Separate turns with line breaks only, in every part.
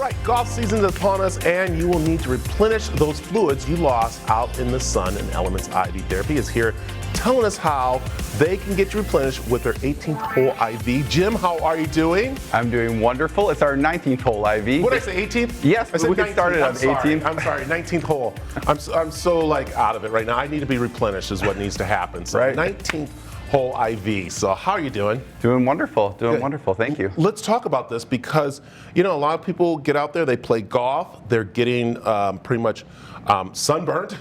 right, golf season is upon us, and you will need to replenish those fluids you lost out in the sun. And Elements IV Therapy is here telling us how they can get you replenished with their 18th hole IV. Jim, how are you doing?
I'm doing wonderful. It's our 19th hole IV.
What did I say, 18th?
Yes,
I said
we can start it on 18th.
I'm sorry, 19th hole. I'm so like out of it right now. I need to be replenished is what needs to happen. So
Right.
19th hole IV. So how are you doing?
Doing wonderful. Doing
Good.
wonderful. Thank you.
Let's talk about this because, you know, a lot of people get out there, they play golf, they're getting pretty much sunburnt,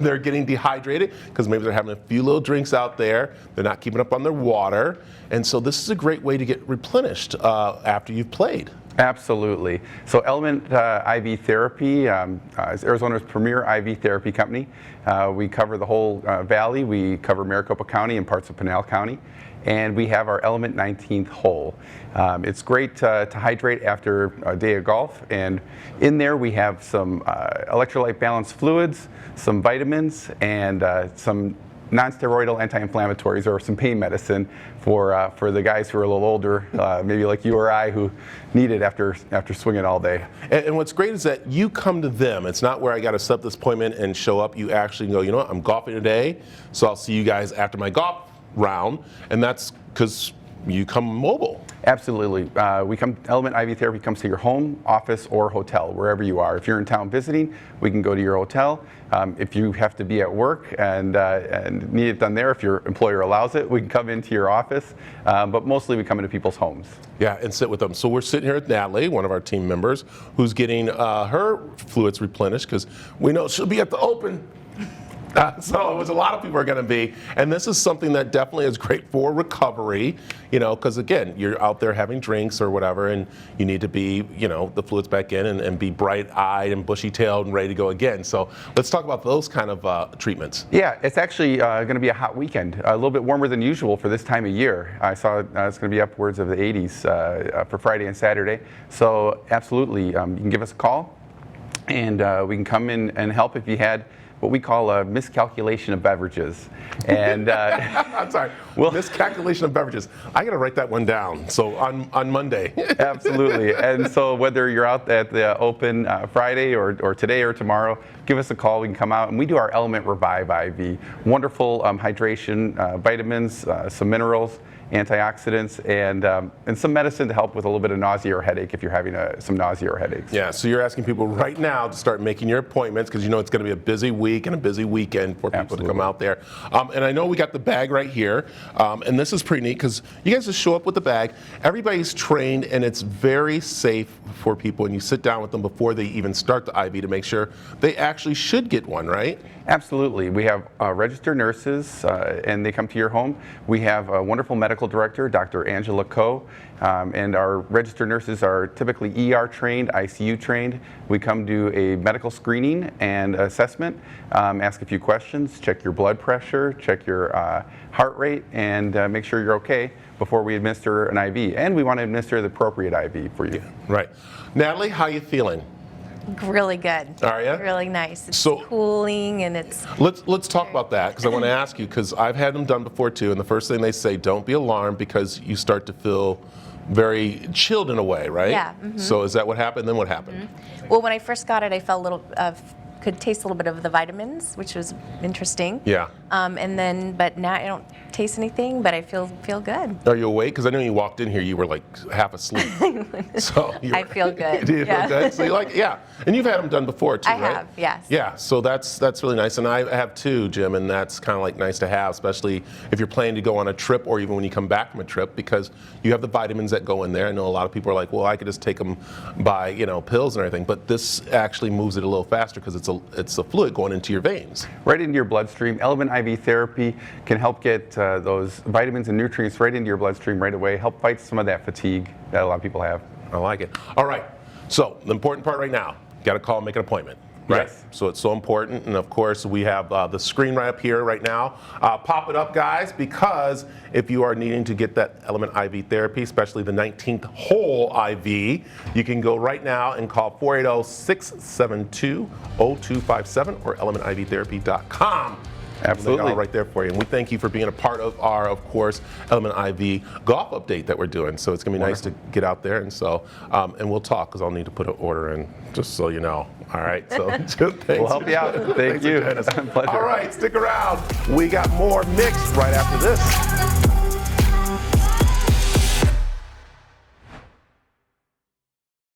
they're getting dehydrated because maybe they're having a few little drinks out there, they're not keeping up on their water, and so this is a great way to get replenished after you've played.
Absolutely. So Element IV Therapy is Arizona's premier IV therapy company. We cover the whole valley. We cover Maricopa County and parts of Pinal County. And we have our Element 19th hole. It's great to hydrate after a day of golf. And in there we have some electrolyte balanced fluids, some vitamins, and some non-steroidal anti-inflammatories or some pain medicine for the guys who are a little older, maybe like you or I, who need it after swinging all day.
And what's great is that you come to them. It's not where I got to set this appointment and show up. You actually go, you know what, I'm golfing today, so I'll see you guys after my golf round, and that's because you come mobile.
Absolutely. Element IV Therapy comes to your home, office, or hotel, wherever you are. If you're in town visiting, we can go to your hotel. If you have to be at work and need it done there, if your employer allows it, we can come into your office. But mostly we come into people's homes.
Yeah, and sit with them. So we're sitting here with Natalie, one of our team members, who's getting her fluids replenished because we know she'll be at the Open. So a lot of people are going to be, and this is something that definitely is great for recovery, you know, because again, you're out there having drinks or whatever, and you need to be, you know, the fluids back in and be bright-eyed and bushy-tailed and ready to go again. So let's talk about those kind of treatments.
Yeah, it's actually going to be a hot weekend, a little bit warmer than usual for this time of year. I saw it's going to be upwards of the 80s for Friday and Saturday. So absolutely, you can give us a call, and we can come in and help if you had what we call a miscalculation of beverages. And
I'm sorry, miscalculation of beverages. I got to write that one down. So on Monday.
Absolutely. And so whether you're out at the Open Friday or today or tomorrow, give us a call. We can come out and we do our Element Revive IV. Wonderful hydration, vitamins, some minerals, antioxidants, and some medicine to help with a little bit of nausea or headache if you're having some nausea or headaches.
Yeah, so you're asking people right now to start making your appointments because you know it's going to be a busy week and a busy weekend for people to come out there. And I know we got the bag right here, and this is pretty neat because you guys just show up with the bag. Everybody's trained, and it's very safe for people, and you sit down with them before they even start the IV to make sure they actually should get one, right?
Absolutely. We have registered nurses, and they come to your home. We have a wonderful medical director, Dr. Angela Coe, and our registered nurses are typically ER trained, ICU trained. We come do a medical screening and assessment, ask a few questions, check your blood pressure, check your heart rate, and make sure you're okay before we administer an IV. And we want to administer the appropriate IV for you.
Yeah, right. Natalie, how you feeling?
Really good.
Are you?
Really nice. It's
So-
cooling and it's
Let's talk about that because I want to ask you because I've had them done before too, and the first thing they say, don't be alarmed because you start to feel very chilled in a way, right?
Yeah, mhm.
So is that what happened? Then what happened?
well. When I first got it, I felt a little could taste a little bit of the vitamins, which was interesting.
Yeah.
But now I don't taste anything, but I feel good.
Are you awake? Because I know you walked in here, you were like half asleep. So
I feel good.
Do you
Yeah.
feel good? So you like, yeah. And you've had them done before too,
I
right?
have, yes.
Yeah. So that's really nice, and I have too, Jim, and that's kind of like nice to have, especially if you're planning to go on a trip or even when you come back from a trip, because you have the vitamins that go in there. I know a lot of people are like, well, I could just take them by pills and everything, but this actually moves it a little faster because it's a fluid going into your veins.
Right into your bloodstream. Element IV Therapy can help get those vitamins and nutrients right into your bloodstream right away, help fight some of that fatigue that a lot of people have.
I like it. All right. So the important part right now, got to call and make an appointment. Right.
Yes.
So it's so important. And of course, we have the screen right up here right now. Pop it up, guys, because if you are needing to get that Element IV Therapy, especially the 19th hole IV, you can go right now and call 480-672-0257 or elementivtherapy.com.
Absolutely.
They got all right there for you. And we thank you for being a part of our, of course, Element IV golf update that we're doing. So it's going to be nice to get out there. And so, and we'll talk because I'll need to put an order in, just so you know. All right. So thanks.
We'll help you out. Thank you.
Thanks for joining us.
Pleasure.
All right. Stick around. We got more mixed right after this.